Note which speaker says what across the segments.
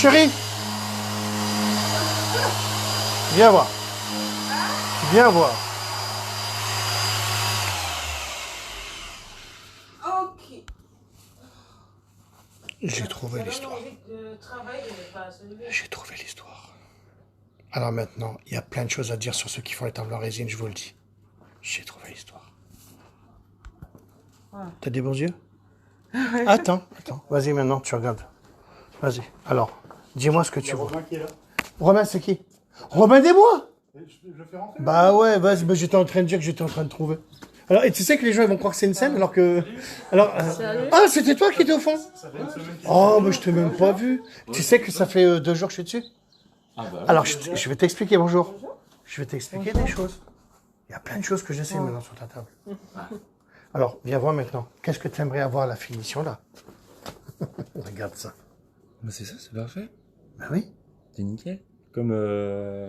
Speaker 1: Chérie, viens voir. Viens voir.
Speaker 2: Ok.
Speaker 1: J'ai trouvé l'histoire. J'ai trouvé l'histoire. Alors maintenant, il y a plein de choses à dire sur ceux qui font les tables en résine, je vous le dis. J'ai trouvé l'histoire.
Speaker 2: Ouais.
Speaker 1: T'as des bons yeux? Attends. Vas-y maintenant, tu regardes. Vas-y. Alors, dis-moi ce que tu vois.
Speaker 3: Romain qui est là.
Speaker 1: Romain, c'est qui? Romain Desbois?
Speaker 3: Je fais rentrer.
Speaker 1: Bah ouais, vas-y, bah, j'étais en train de dire que j'étais en train de trouver. Alors, et tu sais que les gens ils vont croire que c'est une scène alors que... Alors, ah, c'était toi qui étais au fond?
Speaker 3: Ça fait une semaine qu'il
Speaker 1: Oh, mais je t'ai même pas vu. Tu sais que ça fait 2 jours que je suis dessus?
Speaker 4: Ah bah,
Speaker 1: Alors, je vais t'expliquer, bonjour. Je vais t'expliquer des choses. Il y a plein de choses que je sais maintenant sur ta table. Alors, viens voir maintenant. Qu'est-ce que tu aimerais avoir à la finition là? Regarde ça.
Speaker 4: bah c'est ça, c'est parfait.
Speaker 1: Ben oui,
Speaker 4: C'est nickel. Comme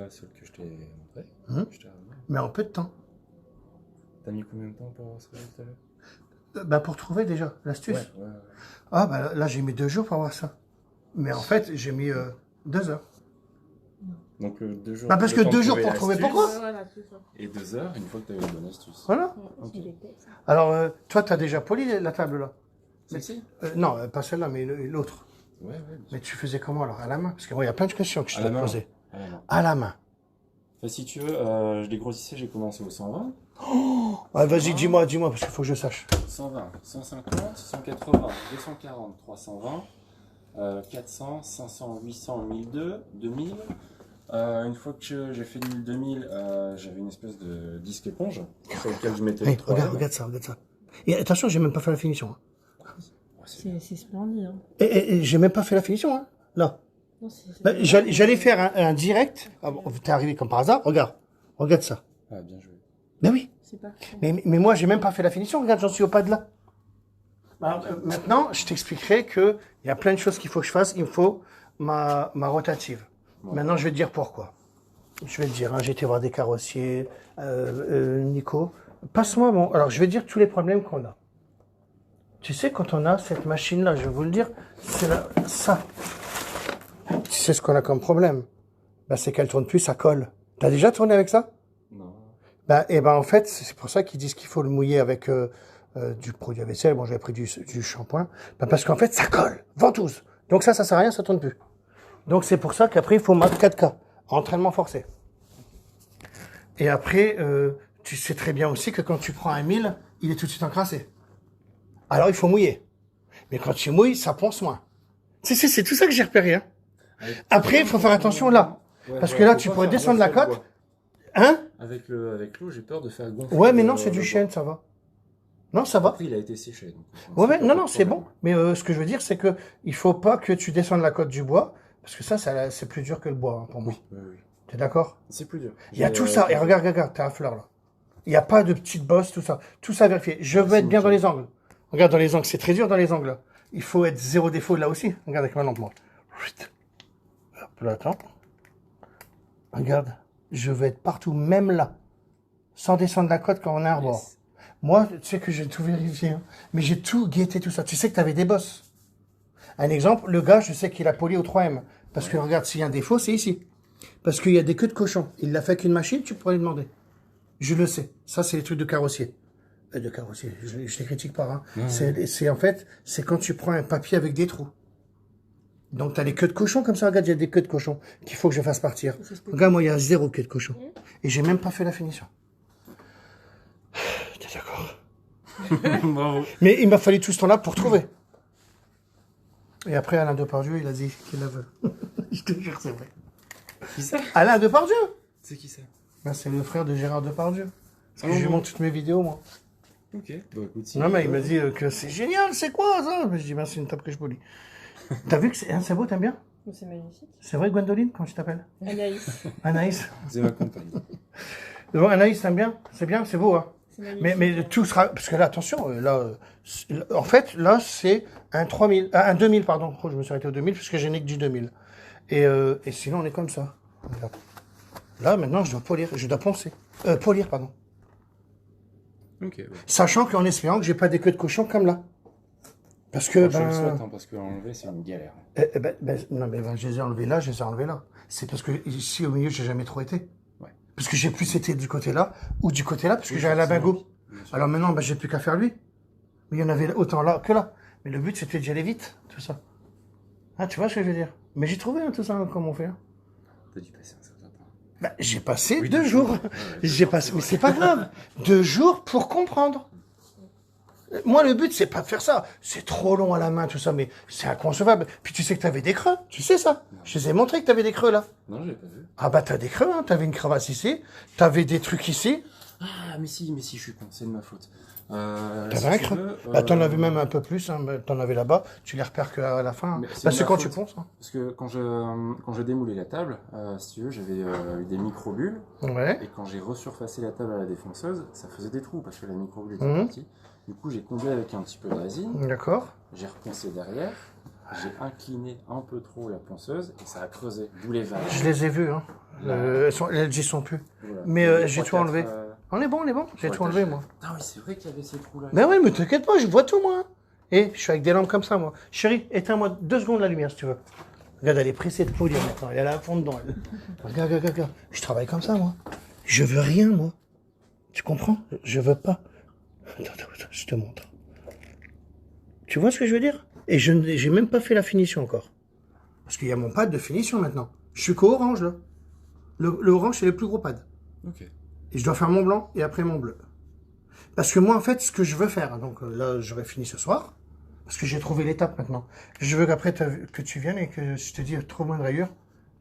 Speaker 4: celle que je t'ai montré. Je t'ai ramené.
Speaker 1: mais en peu de temps.
Speaker 4: T'as mis combien de temps pour se réveiller tout à l'heure?
Speaker 1: Bah pour trouver déjà l'astuce.
Speaker 4: Ouais.
Speaker 1: Ah bah là j'ai mis 2 jours pour avoir ça. Mais en fait j'ai mis 2 heures.
Speaker 4: Donc 2 jours.
Speaker 1: Bah parce que
Speaker 4: le temps
Speaker 1: 2
Speaker 4: de
Speaker 1: jours
Speaker 4: trouver
Speaker 1: pour trouver
Speaker 4: l'astuce,
Speaker 1: pourquoi?
Speaker 2: Voilà, c'est ça.
Speaker 4: Et 2 heures une fois que t'as eu la bonne astuce.
Speaker 1: Voilà. Alors toi t'as déjà poli la table là?
Speaker 4: Celle-ci?
Speaker 1: Non, pas celle-là mais l'autre.
Speaker 4: Ouais.
Speaker 1: Mais tu faisais comment alors? À la main? Parce que moi il y a plein de questions que je
Speaker 4: À
Speaker 1: dois
Speaker 4: la
Speaker 1: te
Speaker 4: main.
Speaker 1: poser.
Speaker 4: À la main.
Speaker 1: À la main.
Speaker 4: Enfin, si tu veux, je dégrossissais, j'ai commencé au 120.
Speaker 1: Ah, vas-y dis-moi parce qu'il faut que je sache.
Speaker 4: 120, 150, 180, 240, 320, 400, 500, 800, 1002, 2000. Une fois que j'ai fait 1000, 2000, j'avais une espèce de disque éponge sur lequel je mettais les
Speaker 1: Hey,
Speaker 4: trois LED.
Speaker 1: regarde ça. Et attention, j'ai même pas fait la finition. Hein.
Speaker 4: Ouais, c'est
Speaker 2: C'est splendide. Hein.
Speaker 1: Et j'ai même pas fait la finition, hein. Là.
Speaker 2: Non, c'est
Speaker 1: Bah, j'allais faire un direct. Ah bon, t'es arrivé comme par hasard. Regarde ça.
Speaker 4: Ah, bien joué.
Speaker 1: Ben oui.
Speaker 2: c'est pas
Speaker 1: Mais moi, j'ai même pas fait la finition. Regarde, j'en suis au pas de là. Alors, maintenant, je t'expliquerai que il y a plein de choses qu'il faut que je fasse. Il me faut ma rotative.
Speaker 4: Ouais.
Speaker 1: Maintenant, je vais te dire pourquoi. Je vais te dire, hein, j'ai été voir des carrossiers, Nico. Passe-moi bon. Alors, je vais te dire tous les problèmes qu'on a. Tu sais, quand on a cette machine-là, je vais vous le dire, c'est ça. Tu sais ce qu'on a comme problème? Ben, c'est qu'elle tourne plus, ça colle. T'as déjà tourné avec ça?
Speaker 4: Non.
Speaker 1: En fait, c'est pour ça qu'ils disent qu'il faut le mouiller avec du produit à vaisselle. Bon, j'avais pris du shampoing. Ben, parce qu'en fait, ça colle. Ventouse. Donc ça sert à rien, ça tourne plus. Donc c'est pour ça qu'après, il faut mettre 4K. Entraînement forcé. Et après, tu sais très bien aussi que quand tu prends un 1000, il est tout de suite encrassé. Alors, il faut mouiller. Mais quand tu mouilles, ça ponce moins. C'est tout ça que j'ai repéré. Hein. Après, il faut faire attention là. Parce que là, tu pourrais descendre la cote. Hein?
Speaker 4: Avec l'eau, j'ai peur de faire gonfler.
Speaker 1: Ouais, mais non, c'est du chêne, ça va. Non, ça va.
Speaker 4: Après, il a été séché. Donc,
Speaker 1: Ouais, non, c'est bon. Mais ce que je veux dire, c'est que il faut pas que tu descendes la cote du bois. Parce que ça c'est plus dur que le bois, hein, pour moi.
Speaker 4: Oui.
Speaker 1: T'es d'accord?
Speaker 4: C'est plus dur.
Speaker 1: Il y a tout ça. Et regarde, t'as la fleur là. Il n'y a pas de petites bosses, tout ça. Tout ça à vérifier. Je veux être bien dans les angles. Regarde dans les angles, c'est très dur dans les angles. Là. Il faut être 0 défaut là aussi. Regarde avec ma lampe, moi. Hop là, attends. Regarde. Je veux être partout, même là. Sans descendre la cote quand on a un rebord.
Speaker 4: Yes.
Speaker 1: Moi, tu sais que j'ai tout vérifié. Hein. Mais j'ai tout guetté, tout ça. Tu sais que t'avais des bosses. Un exemple, le gars, je sais qu'il a poli au 3M. Parce que regarde, s'il y a un défaut, c'est ici. Parce qu'il y a des queues de cochon. Il l'a fait avec une machine, tu pourrais lui demander. Je le sais. Ça, c'est les trucs de carrossier. De carrossier, je les critique pas. Hein. C'est en fait, c'est quand tu prends un papier avec des trous. Donc, t'as les queues de cochon, comme ça, regarde, il y a des queues de cochon qu'il faut que je fasse partir. Regarde, moi, il y a 0 queue de cochon. Et j'ai même pas fait la finition. T'es d'accord?
Speaker 4: Bravo.
Speaker 1: Mais il m'a fallu tout ce temps-là pour trouver. Et après, Alain Depardieu, il a dit qu'il la veut. Je te jure, c'est vrai.
Speaker 4: Qui ça?
Speaker 1: Alain Depardieu?
Speaker 4: C'est qui ça?
Speaker 1: Ben, c'est le frère de Gérard Depardieu. Parce que
Speaker 4: Ah
Speaker 1: je lui
Speaker 4: bon?
Speaker 1: montre toutes mes vidéos, moi.
Speaker 4: Ok. Bah écoute, si.
Speaker 1: Non, mais il m'a dit que c'est génial, c'est quoi ça? Je dis, ben, c'est une tape que je polis. T'as vu que c'est beau, t'aimes bien?
Speaker 2: C'est magnifique.
Speaker 1: C'est vrai, Gwendoline, comment tu t'appelles?
Speaker 2: Anaïs.
Speaker 1: Anaïs.
Speaker 4: C'est ma compagne.
Speaker 1: Bon, Anaïs, t'aimes bien? C'est bien, c'est beau, hein?
Speaker 2: C'est magnifique.
Speaker 1: Mais tout sera, parce que là, attention, en fait, là, c'est un 3000, un 2000, pardon. Oh, je me suis arrêté au 2000 puisque j'ai né que du 2000. Et sinon, on est comme ça. Regarde. Là, maintenant, je dois poncer. Polir, pardon.
Speaker 4: Ok. Ouais.
Speaker 1: Sachant qu'en espérant que j'ai pas des queues de cochon comme là. Parce que,
Speaker 4: Je le souhaite, hein, parce que enlever, c'est une galère.
Speaker 1: non, mais je les ai enlevés là, je les ai enlevés là. C'est parce que ici, au milieu, j'ai jamais trop été.
Speaker 4: Ouais.
Speaker 1: Parce que j'ai plus été du côté là, ou du côté là, parce que
Speaker 4: Oui,
Speaker 1: j'ai un labago.
Speaker 4: bien sûr.
Speaker 1: Alors maintenant, j'ai plus qu'à faire lui. Mais il y en avait autant là que là. Mais le but, c'était d'y aller vite, tout ça. Ah, tu vois ce que je veux dire? Mais j'ai trouvé, hein, tout ça, comment on fait. Hein.
Speaker 4: T'as dû passer un certain temps.
Speaker 1: J'ai passé
Speaker 4: Oui,
Speaker 1: 2 jours. J'ai passé, mais c'est pas grave. 2 jours pour comprendre. Moi, le but, c'est pas de faire ça. C'est trop long à la main, tout ça, mais c'est inconcevable. Puis tu sais que t'avais des creux. Tu sais ça. Je les ai montré que t'avais des creux, là.
Speaker 4: Non, j'ai pas vu.
Speaker 1: Ah bah, t'as des creux, hein. T'avais une crevasse ici. T'avais des trucs ici.
Speaker 4: Ah, mais si, je suis con, c'est de ma faute.
Speaker 1: T'avais un creux. Bah, t'en avais même un peu plus, hein. T'en avais là-bas. Tu les repères qu'à la fin.
Speaker 4: Mais
Speaker 1: Bah,
Speaker 4: c'est
Speaker 1: c'est
Speaker 4: ma
Speaker 1: quand
Speaker 4: faute.
Speaker 1: tu ponces, hein.
Speaker 4: Parce que quand je démoulais la table, si tu veux, j'avais eu des micro-bulles.
Speaker 1: Ouais.
Speaker 4: Et quand j'ai resurfacé la table à la défonceuse, ça faisait des trous parce que la micro-bulle était
Speaker 1: Mhm.
Speaker 4: partie. Du coup, j'ai comblé avec un petit peu de résine.
Speaker 1: D'accord.
Speaker 4: J'ai reponcé derrière. J'ai incliné un peu trop la ponceuse et ça a creusé. D'où les vagues.
Speaker 1: Je les ai vus, hein.
Speaker 4: Là.
Speaker 1: Elles y sont plus.
Speaker 4: Voilà.
Speaker 1: Mais,
Speaker 4: Il y a
Speaker 1: j'ai
Speaker 4: trois,
Speaker 1: tout enlevé.
Speaker 4: quatre,
Speaker 1: On est bon. J'ai
Speaker 4: ouais,
Speaker 1: tout enlevé,
Speaker 4: t'as-
Speaker 1: moi.
Speaker 4: Ah oui, c'est vrai qu'il y avait ces trous-là.
Speaker 1: Ben oui, mais t'inquiète pas, je vois tout, moi. Et je suis avec des lampes comme ça, moi. Chérie, éteins-moi 2 secondes la lumière, si tu veux. Regarde, elle est pressée de polir maintenant. Elle est à fond dedans, elle. Regarde. Je travaille comme ça, moi. Je veux rien, moi. Tu comprends? Je veux pas. Attends, je te montre. Tu vois ce que je veux dire? Et j'ai même pas fait la finition encore. Parce qu'il y a mon pad de finition maintenant. Je suis qu'au orange, là. Le orange, c'est le plus gros pad.
Speaker 4: Ok.
Speaker 1: Et je dois faire mon blanc et après mon bleu. Parce que moi, en fait, ce que je veux faire, donc là, j'aurais fini ce soir, parce que j'ai trouvé l'étape maintenant. Je veux qu'après, que tu viennes et que je te dis, trouve-moi une rayure.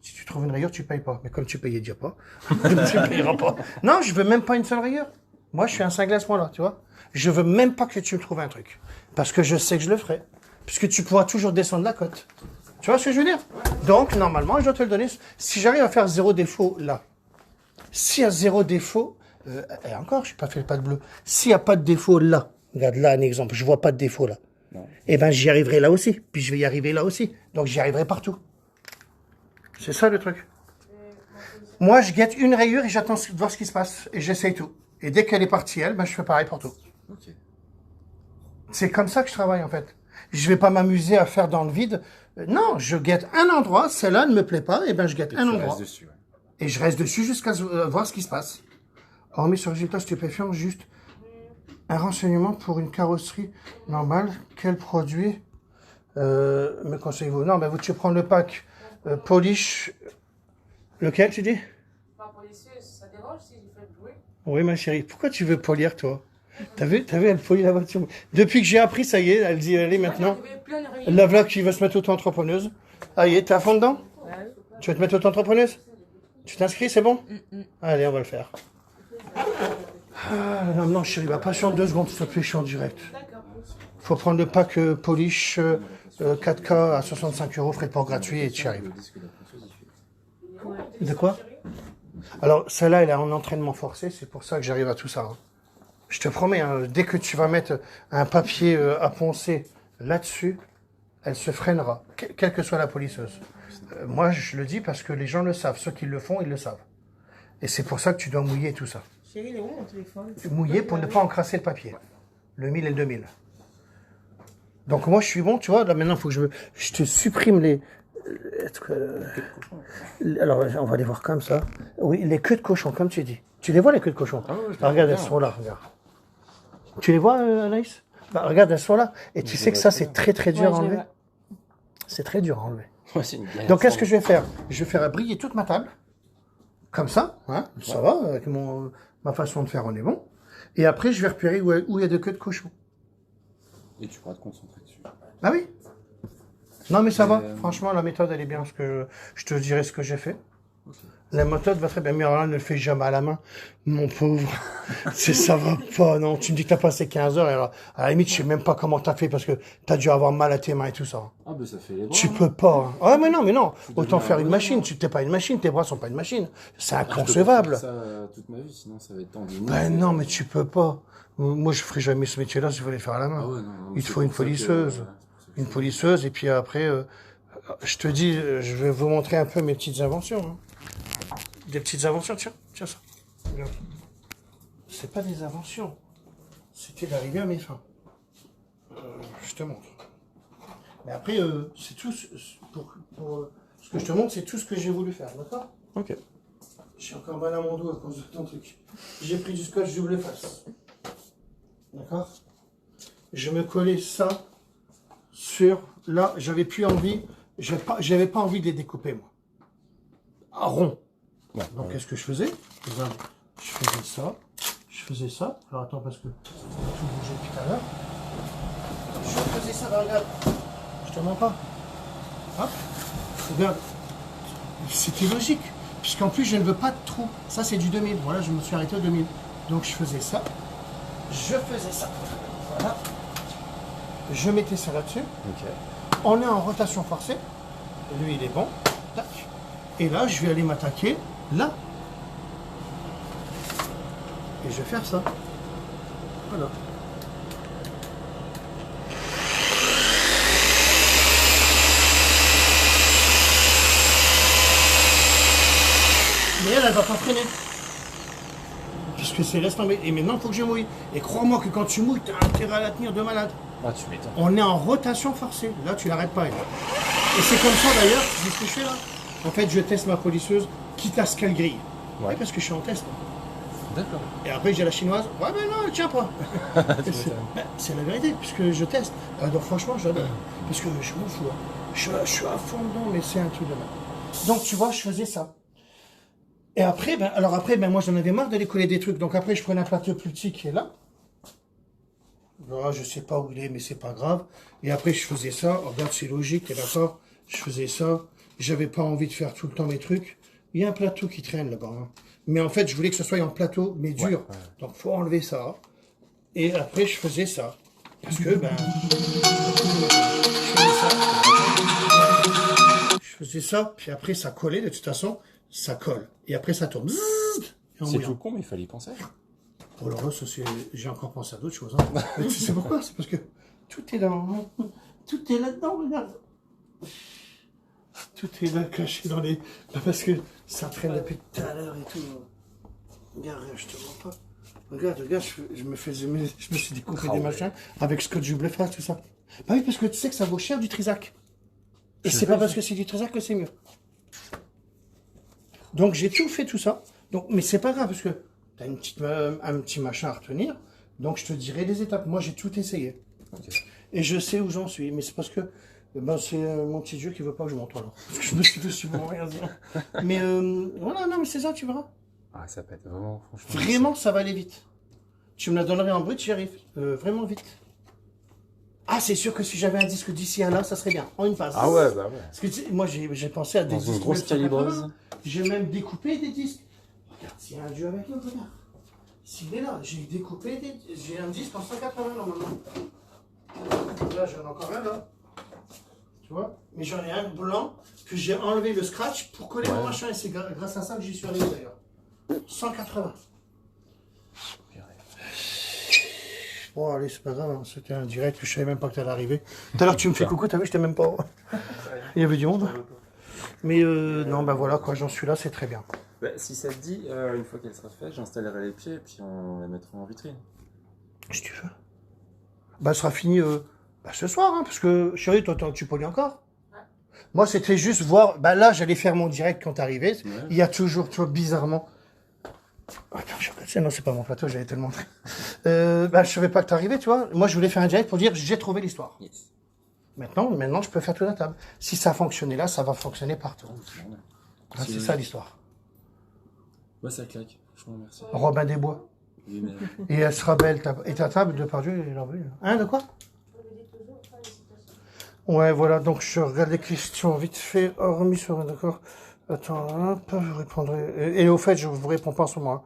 Speaker 1: Si tu trouves une rayure, tu payes pas. Mais comme tu payais déjà pas, tu payeras pas. Non, je veux même pas une seule rayure. Moi, je suis un cinglé à ce point-là, tu vois. Je veux même pas que tu me trouves un truc. Parce que je sais que je le ferai. Puisque tu pourras toujours descendre la cote. Tu vois ce que je veux dire? Donc, normalement, je dois te le donner. Si j'arrive à faire 0 défaut là, s'il y a 0 défaut, et encore, je n'ai pas fait le pas de bleu. S'il n'y a pas de défaut là, regarde là un exemple, je vois pas de défaut là.
Speaker 4: Non.
Speaker 1: Eh ben, j'y arriverai là aussi. Puis je vais y arriver là aussi. Donc, j'y arriverai partout. C'est ça le truc. Moi, je guette une rayure et j'attends de voir ce qui se passe. Et j'essaye tout. Et dès qu'elle est partie, elle, ben, je fais pareil pour tout.
Speaker 4: Ok.
Speaker 1: C'est comme ça que je travaille, en fait. Je vais pas m'amuser à faire dans le vide. Non, je guette un endroit. Celle-là ne me plaît pas. Et ben, je guette
Speaker 4: Et
Speaker 1: un
Speaker 4: tu
Speaker 1: endroit.
Speaker 4: restes dessus, ouais.
Speaker 1: Et je reste dessus jusqu'à voir ce qui se passe. Hormis ce résultat stupéfiant, juste un renseignement pour une carrosserie normale. Quel produit me conseillez-vous? Non, mais tu prends le pack polish. Lequel, tu dis?
Speaker 5: Pas polisseuse, ça dérange si je fais le bruit.
Speaker 1: Oui, ma chérie. Pourquoi tu veux polir, toi? T'as vu, elle polit la voiture. Depuis que j'ai appris, ça y est, elle dit, allez, maintenant.
Speaker 5: Moi, j'avais plein de rayures.
Speaker 1: La vlog qui va se mettre auto-entrepreneuse. Ah, y est, t'es à fond dedans?
Speaker 2: Ouais.
Speaker 1: Tu vas te mettre auto-entrepreneuse? Tu t'inscris, c'est bon? Allez, on va le faire. Ah, non, chérie, bah, patiente 2 secondes, s'il te plaît, je suis en direct.
Speaker 5: D'accord.
Speaker 1: Faut prendre le pack polish 4K à 65 €, frais de port gratuit, et tu y arrives.
Speaker 4: Le disque de la ponceuse, il fait.
Speaker 1: De quoi? Alors, celle-là, elle est en entraînement forcé, c'est pour ça que j'arrive à tout ça. Hein. Je te promets, hein, dès que tu vas mettre un papier à poncer là-dessus, elle se freinera, quelle que soit la polisseuse. Moi, je le dis parce que les gens le savent. Ceux qui le font, ils le savent. Et c'est pour ça que tu dois mouiller tout ça.
Speaker 2: Chérie, il est où mon téléphone?
Speaker 1: Mouiller pour ne pas encrasser le papier. Le 1000 et le 2000. Donc moi, je suis bon, tu vois. Là, maintenant, il faut que je te supprime les... Alors, on va les voir comme ça. Oui, les queues de cochon, comme tu dis. Tu les vois, les queues de cochon?
Speaker 4: Ah ouais, je les
Speaker 1: Regarde,
Speaker 4: vois
Speaker 1: elles
Speaker 4: bien.
Speaker 1: sont là, regarde. Tu les vois, Anaïs? Bah, regarde, elles sont là. Et tu
Speaker 4: Je
Speaker 1: sais
Speaker 4: les
Speaker 1: que
Speaker 4: vois
Speaker 1: ça,
Speaker 4: très
Speaker 1: c'est
Speaker 4: bien.
Speaker 1: très, très dur
Speaker 2: Ouais,
Speaker 1: à
Speaker 2: je les
Speaker 1: enlever.
Speaker 2: vois.
Speaker 1: C'est très dur à enlever.
Speaker 4: Ouais, c'est une galère.
Speaker 1: Donc, qu'est-ce que je vais faire? Je vais faire briller toute ma table. Comme ça, hein, ça va, avec ma façon de faire, on est bon. Et après, je vais repérer où il y a des queues de cochon.
Speaker 4: Et tu pourras te concentrer dessus.
Speaker 1: Ah oui? Non, mais ça va.
Speaker 4: Mais,
Speaker 1: Franchement, la méthode, elle est bien. Parce que je te dirai ce que j'ai fait.
Speaker 4: Ok.
Speaker 1: La méthode va très bien. Mais alors là, ne le fais jamais à la main. Mon pauvre. Ça va pas, non. Tu me dis que t'as passé 15 heures. Et alors, à la limite, je sais même pas comment t'as fait parce que t'as dû avoir mal à tes mains et tout ça.
Speaker 4: Ah, ben ça fait les bras.
Speaker 1: Tu
Speaker 4: hein.
Speaker 1: peux pas. Hein. Ah, mais non.
Speaker 4: Faut
Speaker 1: Autant
Speaker 4: devenir
Speaker 1: faire
Speaker 4: un
Speaker 1: une
Speaker 4: bonhomme,
Speaker 1: machine.
Speaker 4: hein.
Speaker 1: Tu t'es pas une machine. Tes bras sont pas une machine. C'est
Speaker 4: Ah, je peux pas
Speaker 1: inconcevable.
Speaker 4: faire ça toute ma vie, sinon ça va être tendineux.
Speaker 1: Ben non, mais tu peux pas. Moi, je ferai jamais ce métier-là si je voulais le faire à la main.
Speaker 4: Ah ouais, non,
Speaker 1: Il te
Speaker 4: c'est
Speaker 1: faut une
Speaker 4: pour ça que-
Speaker 1: polisseuse.
Speaker 4: c'est pour ça que
Speaker 1: Une
Speaker 4: je-
Speaker 1: polisseuse, et puis après, je te dis, je vais vous montrer un peu mes petites inventions. Hein. Des petites inventions, tiens ça. Regarde. C'est pas des inventions. C'était d'arriver à mes fins. Je te montre. Mais après, c'est tout, pour ce que je te montre, c'est tout ce que j'ai voulu faire, d'accord?
Speaker 6: Ok.
Speaker 1: J'ai encore mal à mon dos à cause de ton truc. J'ai pris du scotch double face. D'accord? Je me collais ça sur... Là, j'avais plus envie... J'avais pas envie de les découper, moi. À rond.
Speaker 6: Ouais,
Speaker 1: Donc,
Speaker 6: ouais.
Speaker 1: qu'est-ce que je faisais? Regarde, je faisais ça. Je faisais ça. Alors, attends, parce que ça a tout bougé depuis tout à l'heure. Je faisais ça, là, regarde. Je te mens pas. Hop. Regarde. C'était logique. Puisqu'en plus, je ne veux pas de trou. Ça, c'est du 2000. Voilà, je me suis arrêté au 2000. Donc, je faisais ça. Je faisais ça. Voilà. Je mettais ça là-dessus.
Speaker 6: Ok.
Speaker 1: On est en rotation forcée. Lui, il est bon. Tac. Et là, je vais aller m'attaquer là. Et je vais faire ça. Voilà. Mais elle va pas freiner. Parce que c'est restant. Et maintenant, il faut que je mouille. Et crois-moi que quand tu mouilles, tu as intérêt à la tenir de malade.
Speaker 6: Ah, tu m'étonnes.
Speaker 1: On est en rotation forcée. Là, tu l'arrêtes pas. Et c'est comme ça d'ailleurs, tu sais ce que je fais là? En fait, je teste ma polisseuse, quitte à ce qu'elle grille.
Speaker 6: Ouais.
Speaker 1: Oui, parce que je suis en test.
Speaker 6: D'accord.
Speaker 1: Et après, j'ai la chinoise. Ouais, mais non, elle tient pas. C'est la vérité, puisque je teste. Donc franchement, j'adore. Parce que je m'en fous. Hein. Je suis à fond dedans, mais c'est un truc de mal. Donc tu vois, je faisais ça. Et après, moi j'en avais marre d'aller coller des trucs. Donc après, je prenais un plateau plus petit qui est là. Là, je sais pas où il est, mais c'est pas grave. Et après, je faisais ça. Oh, regarde, c'est logique, t'es d'accord? Je faisais ça. J'avais pas envie de faire tout le temps mes trucs. Il y a un plateau qui traîne là-bas. Hein. Mais en fait, je voulais que ce soit en plateau, mais dur.
Speaker 6: Ouais.
Speaker 1: Donc, faut enlever ça. Et après, je faisais ça. Parce que, je faisais ça, puis après, ça collait. De toute façon, ça colle. Et après, ça tourne.
Speaker 6: C'est tout con, mais il fallait y penser.
Speaker 1: Oh là là, ça c'est... J'ai encore pensé à d'autres choses. Hein. Mais tu sais pourquoi? C'est parce que tout est dans... Tout est là-dedans, regarde. Tout est là, caché dans les... Parce que ça traîne depuis tout à l'heure et tout. Regarde, je te mens pas. Regarde, je me suis découpé des machins avec scotch double face, tout ça. Bah oui, parce que tu sais que ça vaut cher du Trisac. Et c'est pas parce que c'est du Trisac que c'est mieux. Donc j'ai tout fait tout ça. Donc, mais c'est pas grave parce que t'as un petit machin à retenir. Donc je te dirai les étapes. Moi j'ai tout essayé.
Speaker 6: Ok.
Speaker 1: Et je sais où j'en suis. Mais c'est parce que c'est mon petit Dieu qui veut pas que je monte alors. Parce que je me suis dessus pour rien dire. Mais voilà, non mais c'est ça, tu verras.
Speaker 6: Ah, ça pète vraiment, franchement.
Speaker 1: Vraiment, ça va aller vite. Tu me la donnerais en brut, j'y arrive. Vraiment vite. Ah, c'est sûr que si j'avais un disque d'ici à là, ça serait bien. En une phase.
Speaker 6: Ah ouais, bah ouais.
Speaker 1: Parce que tu sais, moi, j'ai pensé à des
Speaker 6: Dans
Speaker 1: disques.
Speaker 6: une grosse
Speaker 1: 180.
Speaker 6: calibreuse.
Speaker 1: J'ai même découpé des disques. Regarde, s'il y a un dieu avec l'autre, regarde. S'il est là, j'ai découpé des... J'ai un disque en 180 normalement. Là, j'en ai encore un là. Tu vois? Mais j'en ai un blanc que j'ai enlevé le scratch pour coller mon machin. Et c'est grâce à ça que j'y suis arrivé d'ailleurs. 180. Bon, allez, c'est pas grave, hein. C'était un direct que je savais même pas que t'allais arriver. Tout à l'heure, tu me fais coucou, t'as vu, j'étais même pas. Il y avait du monde. Mais non, bah voilà, quoi, j'en suis là, c'est très bien.
Speaker 4: Bah, si ça te dit, une fois qu'elle sera faite, j'installerai les pieds et puis on les mettra en vitrine.
Speaker 1: Si tu veux. Bah, ce sera fini ce soir, hein, parce que, chérie, toi, tu polis encore? Moi, c'était juste voir. Bah là, j'allais faire mon direct quand t'arrivais.
Speaker 4: Ouais.
Speaker 1: Il y a toujours, tu vois, bizarrement. Attends, non, c'est pas mon plateau, j'allais te le montrer. Je savais pas que t'arrivais, tu vois. Moi, je voulais faire un direct pour dire j'ai trouvé l'histoire.
Speaker 4: Yes.
Speaker 1: Maintenant, je peux faire toute la table. Si ça a fonctionné là, ça va fonctionner partout. Ah, c'est ça l'histoire.
Speaker 4: Ouais, ça claque. Franchement, merci.
Speaker 1: Robin des Bois.
Speaker 4: Oui, mais...
Speaker 1: Et elle sera belle. Et ta table, de par Dieu, elle est revue. Hein, de quoi? Ouais, voilà. Donc, je regarde les questions vite fait. Remis sur... D'accord. Attends, hop, je répondrai. Et au fait, je vous réponds pas en ce moment. Hein.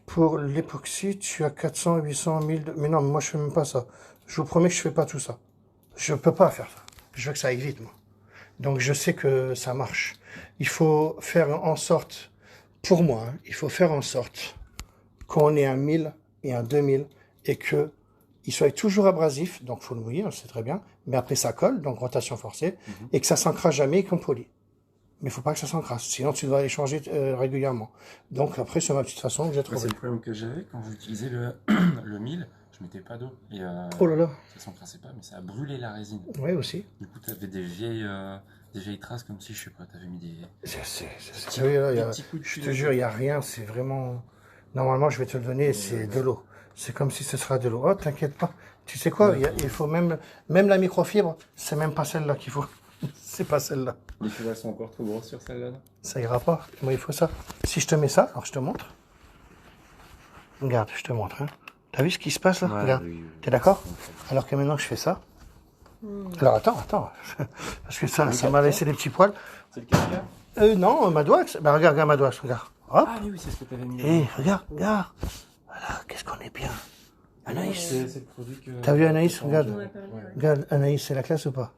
Speaker 1: Pour l'époxy, tu as 400, 800, 1000... Mais non, moi, je fais même pas ça. Je vous promets que je fais pas tout ça. Je peux pas faire ça. Je veux que ça aille vite, moi. Donc, je sais que ça marche. Il faut faire en sorte, pour moi, hein, il faut faire en sorte qu'on ait un 1000 et un 2000 et que il soit toujours abrasif, donc faut le mouiller, on le sait très bien, mais après ça colle, donc rotation forcée, et que ça s'ancrage jamais et qu'on polit. Mais il faut pas que ça s'encrasse. Sinon, tu dois les changer régulièrement. Donc après, c'est ma petite façon que j'ai
Speaker 4: Ouais,
Speaker 1: trouvée.
Speaker 4: c'est le problème que j'avais quand j'utilisais le 1000, je mettais pas d'eau. Et
Speaker 1: Oh là là.
Speaker 4: ça s'encrassait pas, mais ça a brûlé la résine.
Speaker 1: Oui, aussi.
Speaker 4: Du coup, tu avais des vieilles traces comme si, je sais pas, tu avais mis des
Speaker 1: Oui, là, il y a-
Speaker 4: petits coups de
Speaker 1: je te
Speaker 4: cuillère.
Speaker 1: jure, il n'y a rien. C'est vraiment... Normalement, je vais te le donner, c'est de l'eau. C'est comme si ce sera de l'eau. Oh, t'inquiète pas. Tu sais quoi, il faut même la microfibre, c'est même pas celle-là qu'il faut. C'est pas celle-là.
Speaker 6: Les fibres sont encore trop grosses sur celle-là, non?
Speaker 1: Ça ira pas. Moi, il faut ça. Si je te mets ça, alors je te montre. Regarde, je te montre. Hein. T'as vu ce qui se passe là? Regarde.
Speaker 6: Oui, oui.
Speaker 1: T'es d'accord? Alors que maintenant, je fais ça. Alors attends. Parce que ça m'a laissé des petits poils.
Speaker 6: C'est le cascade?
Speaker 1: Non, Madouax. Ben regarde Madouax, regarde. Hop.
Speaker 4: Ah oui, c'est ce que tu avais mis.
Speaker 1: Et regarde. Voilà, qu'est-ce qu'on est bien. Anaïs.
Speaker 4: C'est le produit que...
Speaker 1: T'as vu Anaïs? Regarde.
Speaker 2: On a pas vu, ouais.
Speaker 1: Regarde, Anaïs, c'est la classe ou pas?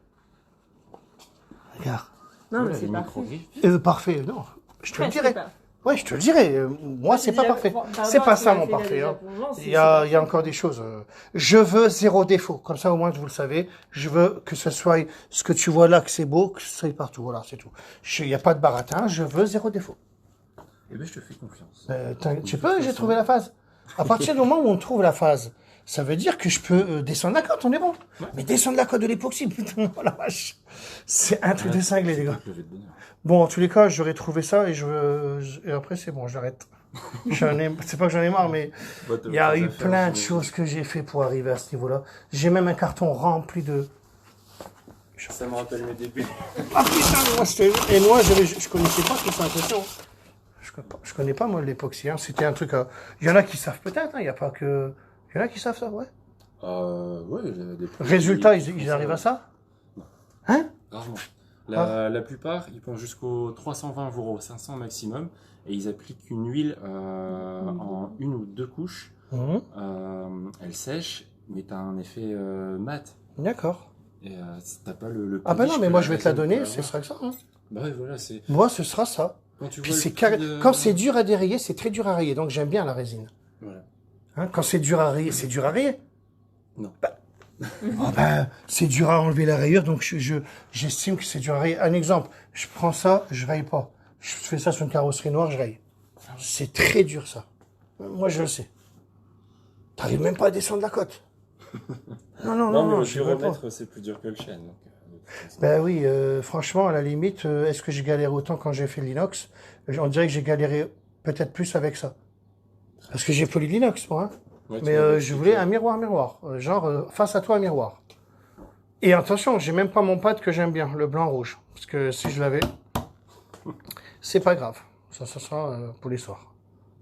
Speaker 1: Regarde.
Speaker 2: Non, mais
Speaker 6: Ouais,
Speaker 2: c'est
Speaker 6: les
Speaker 2: parfait.
Speaker 6: micro-griffes.
Speaker 1: Parfait, non. Je te le
Speaker 2: Presque
Speaker 1: dirai.
Speaker 2: pas.
Speaker 1: Ouais, je te le dirai. Moi, c'est pas parfait. C'est pas ça mon parfait. Hein. Il y a encore des choses. Je veux zéro défaut. Comme ça, au moins, vous le savez. Je veux que ce soit ce que tu vois là, que c'est beau, que ce soit partout. Voilà, c'est tout. Il n'y a pas de baratin. Je veux zéro défaut.
Speaker 4: Eh ben, je te fais confiance.
Speaker 1: Tu peux, j'ai trouvé la phase. À partir du moment où on trouve la phase, ça veut dire que je peux descendre la cote, on est bon. Mais descendre la cote de l'époxy, putain, oh la vache. C'est un truc de cinglé, les gars.
Speaker 4: Levé de bonheur.
Speaker 1: Bon, en tous les cas, j'aurais trouvé ça et et après, c'est bon, j'arrête. C'est pas que j'en ai marre, mais il y a eu plein de choses que j'ai fait pour arriver à ce niveau-là. J'ai même un carton rempli de...
Speaker 4: Ça me rappelle mes débuts.
Speaker 1: Ah putain, et moi, je connaissais pas cette sensation. Je connais pas, moi, l'époxy. Hein. C'était un truc... Il y en a qui savent peut-être, hein. Il y a pas que... Il y en a qui savent ça, ouais.
Speaker 6: Ouais, des produits
Speaker 1: Résultat,
Speaker 6: qui
Speaker 1: ils
Speaker 6: font
Speaker 1: arrivent
Speaker 6: ça.
Speaker 1: à ça? Hein?
Speaker 4: Rarement. La plupart, ils pensent jusqu'au 320 euros, 500 maximum, et ils appliquent une huile en une ou deux couches.
Speaker 1: Mhm.
Speaker 4: Elle sèche, mais tu as un effet mat.
Speaker 1: D'accord.
Speaker 4: Et t'as pas le
Speaker 1: Ah bah
Speaker 4: polish
Speaker 1: non, mais
Speaker 4: que
Speaker 1: moi
Speaker 4: la
Speaker 1: je vais te la
Speaker 4: résine
Speaker 1: donner,
Speaker 4: peut
Speaker 1: ce
Speaker 4: avoir.
Speaker 1: sera que ça. Hein.
Speaker 4: Bah ouais, voilà, c'est.
Speaker 1: Moi, ce sera ça.
Speaker 4: Quand tu
Speaker 1: Puis
Speaker 4: vois
Speaker 1: c'est
Speaker 4: le
Speaker 1: carré...
Speaker 4: prix de-
Speaker 1: Quand c'est dur à dérayer, c'est très dur à rayer. Donc j'aime bien la résine.
Speaker 4: Voilà.
Speaker 1: Hein, quand c'est dur à rayer, c'est dur à rayer.
Speaker 4: Non.
Speaker 1: Oh ben, c'est dur à enlever la rayure, donc j'estime que c'est dur à rayer. Un exemple, je prends ça, je raye pas. Je fais ça sur une carrosserie noire, je raye. C'est très dur ça. Moi je le sais. T'arrives même pas à descendre la côte.
Speaker 6: Non, mais
Speaker 1: je
Speaker 6: le
Speaker 1: veux pas.
Speaker 6: remettre, c'est plus dur que le chêne. Donc, de toute façon.
Speaker 1: Ben oui, franchement, à la limite, est-ce que j'ai galéré autant quand j'ai fait l'inox? On dirait que j'ai galéré peut-être plus avec ça. Parce que j'ai poli l'inox, moi. Hein.
Speaker 6: Ouais, tu
Speaker 1: Mais
Speaker 6: m'avais
Speaker 1: je
Speaker 6: expliqué.
Speaker 1: voulais un miroir. Genre, face à toi, un miroir. Et attention, j'ai même pas mon pad que j'aime bien, le blanc-rouge. Parce que si je l'avais, c'est pas grave. Ça sera pour l'histoire.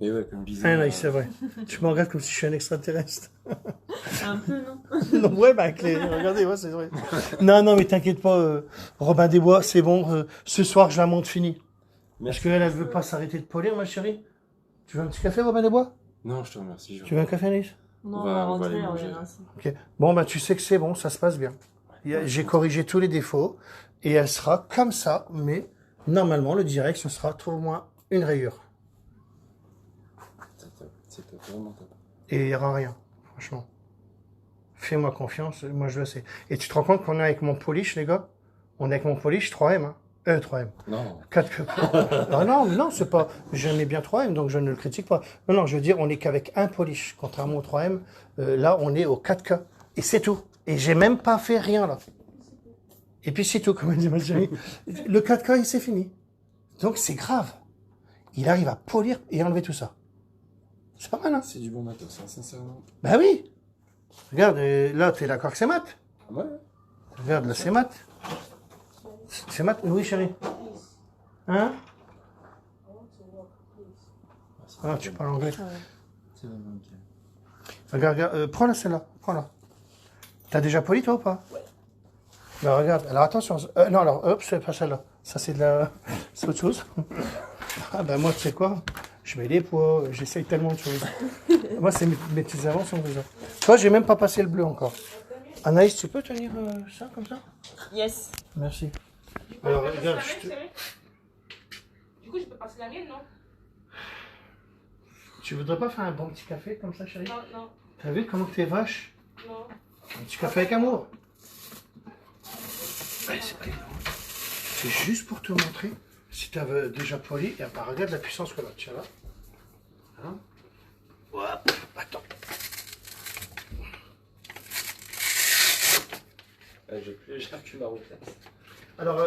Speaker 6: Et ouais, comme bizarre.
Speaker 1: Ah non, c'est vrai. Tu me regardes comme si je suis un extraterrestre.
Speaker 2: Un peu, non?
Speaker 1: Non, ouais, bah, avec les... Regardez, ouais, c'est vrai. Non, mais t'inquiète pas, Robin des Bois, c'est bon. Ce soir, je la monte finie. Parce qu'elle, elle veut pas s'arrêter de polir, ma chérie. Tu veux un petit café, Robin des Bois?
Speaker 6: Non, je te remercie.
Speaker 1: Tu veux un café, Anaïs?
Speaker 2: Non,
Speaker 6: On
Speaker 2: on
Speaker 6: va-
Speaker 2: va
Speaker 6: on va aller
Speaker 2: rentrer, on
Speaker 6: manger.
Speaker 2: est rincé.
Speaker 1: Ok. Bon, bah, tu sais que c'est bon, ça se passe bien. J'ai corrigé tous les défauts et elle sera comme ça, mais normalement, le direct, ce sera tout au moins une rayure.
Speaker 6: C'est top, vraiment top.
Speaker 1: Et il n'y aura rien, franchement. Fais-moi confiance, moi je le sais. Et tu te rends compte qu'on est avec mon polish, les gars? On est avec mon polish 3M, hein? 3M.
Speaker 6: Non,
Speaker 1: 4 Ah non, c'est pas... J'aimais bien 3M, donc je ne le critique pas. Non, je veux dire, on n'est qu'avec un polish. Contrairement au 3M, là, on est au 4K. Et c'est tout. Et j'ai même pas fait rien, là. Et puis c'est tout, comme dit ma chérie. Le 4K, c'est fini. Donc c'est grave. Il arrive à polir et enlever tout ça. C'est pas mal, hein?
Speaker 6: c'est du bon matos, hein, sincèrement.
Speaker 1: Ben oui. Regarde, là, t'es d'accord que c'est mat?
Speaker 6: Ouais.
Speaker 1: Regarde, là, c'est mat. C'est mat? Oui, chérie. Hein? Ah, tu parles anglais.
Speaker 6: C'est vraiment ok.
Speaker 1: Regarde, prends-la celle-là, prends-la. T'as déjà poli toi ou pas? Ouais. Ben regarde, alors attention. Non, alors, hop, c'est pas celle-là. Ça, c'est de la... c'est autre chose. Ah ben moi, tu sais quoi? Je mets des poids, j'essaye tellement de choses. Moi, c'est mes petites inventions déjà. Toi, j'ai même pas passé le bleu encore. Anaïs, tu peux tenir ça comme ça?
Speaker 2: Yes.
Speaker 1: Merci.
Speaker 5: Du coup,
Speaker 1: Alors,
Speaker 5: je peux
Speaker 1: regarde,
Speaker 5: passer
Speaker 1: je te-
Speaker 5: la mienne, chérie. Du coup, je peux passer la mienne, non?
Speaker 1: Tu voudrais pas faire un bon petit café comme ça, chérie?
Speaker 5: Non, non,
Speaker 1: T'as vu comment t'es vache?
Speaker 5: non.
Speaker 1: Un petit café avec amour. Allez, c'est pas évident. C'est juste pour te montrer Si tu avais déjà poli, et bah, regarde la puissance que là, tiens là. Hein? Hop, attends.
Speaker 4: J'ai plus légère qu'une roulette.
Speaker 1: Alors,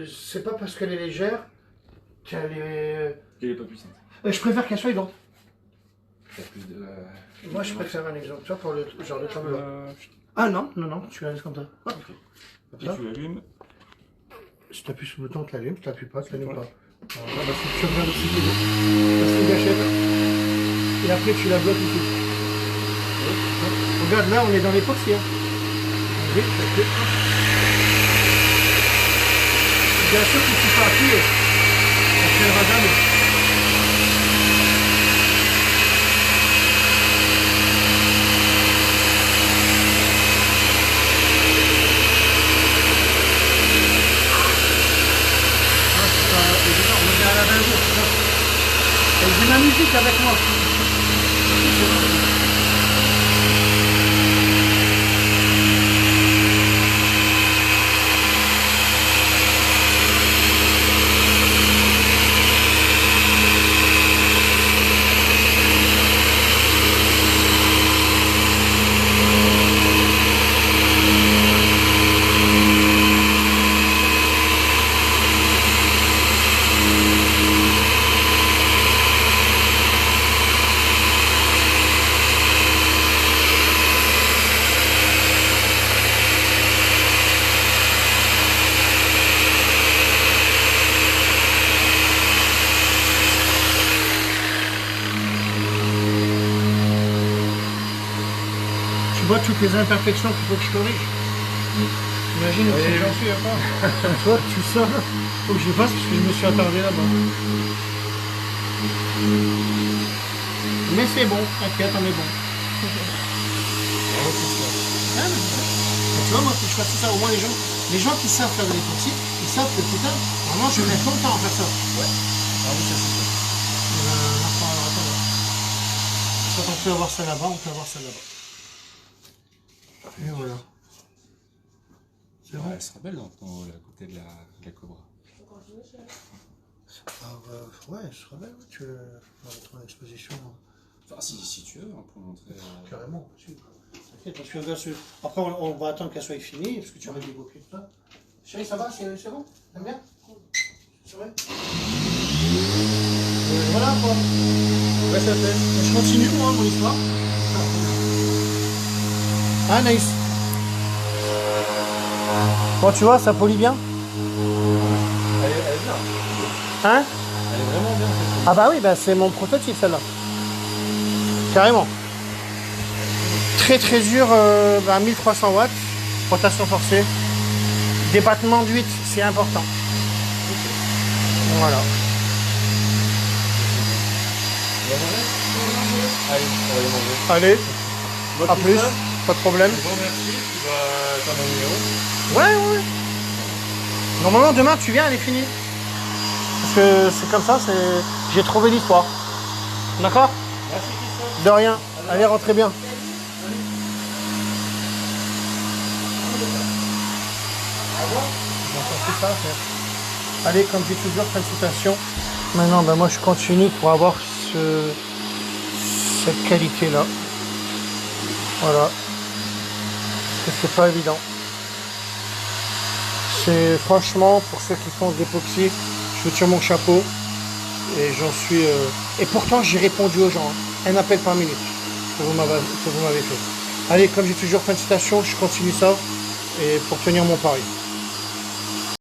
Speaker 1: c'est pas parce qu'elle est légère qu'elle est...
Speaker 6: Elle est pas puissante.
Speaker 1: Je préfère qu'elle soit aidante.
Speaker 6: Il y a plus de...
Speaker 1: Moi, je préfère un exemple, tu vois, pour le genre de tableau. Ah non, non, non, tu la laisses comme ça. Hop.
Speaker 6: Après, tu l'allumes.
Speaker 1: Si tu appuies sur le bouton, tu l'allumes, si tu n'appuies pas, tu l'allumes pas. Alors là, bah, faut que tu regardes aussi la gâchette. Et après, tu la bloques ici. Regarde, là, on est dans l'époxy. Hein. Bien sûr que tu peux appuyer. Ça ne tiendra jamais. J'ai ma musique avec moi. Tu vois toutes les imperfections qu'il faut que je corrige. Imagine où c'est j'en suis encore. Toi, tu sors, faut que je fasse parce que je me suis attardé là-bas. Mais c'est bon, t'inquiète, on est bon. Ah, tu vois, moi, faut que je fasse ça. Au moins, les gens qui savent faire de l'époxy, ils savent que putain, vraiment, je mets longtemps à faire ça. Ouais. Ah oui, ça c'est ça. Quand on peut avoir ça là-bas, on peut avoir ça là-bas. Et voilà. C'est bon.
Speaker 6: Ouais, elle sera belle dans ton, à côté de la Cobra.
Speaker 1: Ah, ouais, ce sera belle, tu veux mettre en exposition.
Speaker 6: Enfin, si tu veux, on peut montrer...
Speaker 1: Carrément, si. T'inquiète, parce que regarde, après on va attendre qu'elle soit finie, parce que tu vas des bouquets tout ça. Chérie, ça va, c'est bon? T'aimes bien? C'est vrai? Voilà quoi. Ouais, ça fait. Je continue moi, mon histoire. Ah, nice. Bon, tu vois, ça polie bien.
Speaker 6: Elle est bien.
Speaker 1: Hein?
Speaker 6: Elle est vraiment bien.
Speaker 1: Ah bah oui, bah c'est mon prototype celle-là. Carrément. Très très dur, 1300 watts, rotation forcée. Débattement d'huile, c'est important. Voilà.
Speaker 6: Allez, on va y manger.
Speaker 1: Allez, à plus, pas de problème.
Speaker 6: Bon, merci. Tu vas t'en numéro.
Speaker 1: Ouais, ouais. Normalement demain tu viens, elle est finie. Parce que c'est comme ça, j'ai trouvé l'histoire. D'accord?
Speaker 6: Merci Christophe.
Speaker 1: De rien. Allez, rentrez bien. Allez, comme j'ai toujours, félicitations. Maintenant, ben moi je continue pour avoir cette qualité-là. Voilà. Parce que c'est pas évident. C'est franchement, pour ceux qui font de l'époxy, je vous tire mon chapeau. Et j'en suis... Et pourtant, j'ai répondu aux gens. Un appel par minute que vous m'avez fait. Allez, comme j'ai toujours, félicitations, je continue ça. Et pour tenir mon pari.